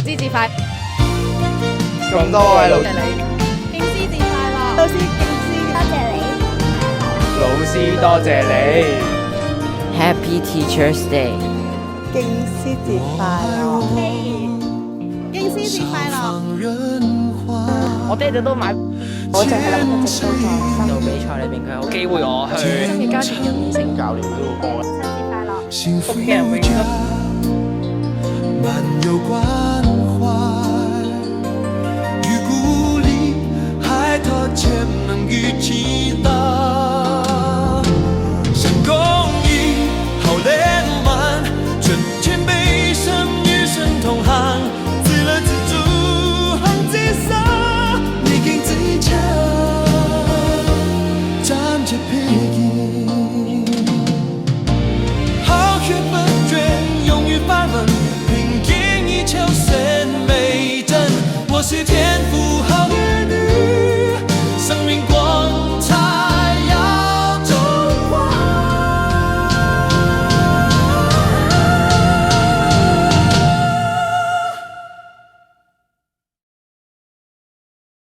師節快，咁多位老謝你，敬師節快樂，老師敬師，多謝你，老師多謝你 Happy Teachers Day，敬師節快樂，敬師節快樂。我爹哋都買我淨係諗到直到在到比賽裏邊，佢好機會我去。新嘅家庭嘅成教練都會幫我。親節快樂。幸福回家，漫遊過